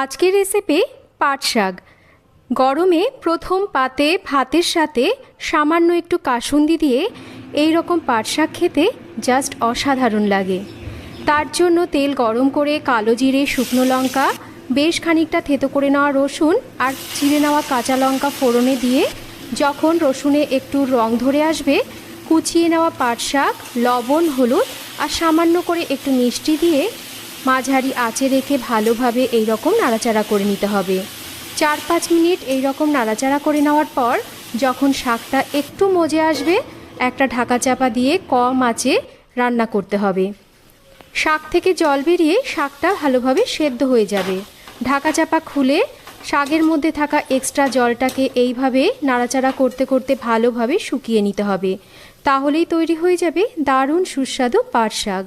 আজকের রেসিপি পাট শাক। গরমে প্রথম পাতে ভাতের সাথে সামান্য একটু কাসুন্দি দিয়ে এই রকম পাট শাক খেতে জাস্ট অসাধারণ লাগে। তার জন্য তেল গরম করে কালো জিরে, শুকনো লঙ্কা, বেশ খানিকটা থেতো করে নেওয়া রসুন আর চিড়ে নেওয়া কাঁচা লঙ্কা ফোড়নে দিয়ে যখন রসুনে একটু রং ধরে আসবে, কুচিয়ে নেওয়া পাট শাক, লবণ, হলুদ আর সামান্য করে একটু মিষ্টি দিয়ে মাঝারি আঁচে রেখে ভালোভাবে এই রকম নাড়াচাড়া করে নিতে হবে। 4-5 মিনিট এই রকম নাড়াচাড়া করে নেওয়ার পর যখন শাকটা একটু মজে আসবে, একটা ঢাকা চাপা দিয়ে কম আঁচে রান্না করতে হবে। শাক থেকে জল বেরিয়ে শাকটা ভালোভাবে সেদ্ধ হয়ে যাবে। ঢাকা চাপা খুলে শাকের মধ্যে থাকা এক্সট্রা জলটাকে এইভাবে নাড়াচাড়া করতে করতে ভালোভাবে শুকিয়ে নিতে হবে। তাহলেই তৈরি হয়ে যাবে দারুণ সুস্বাদু পাট শাক।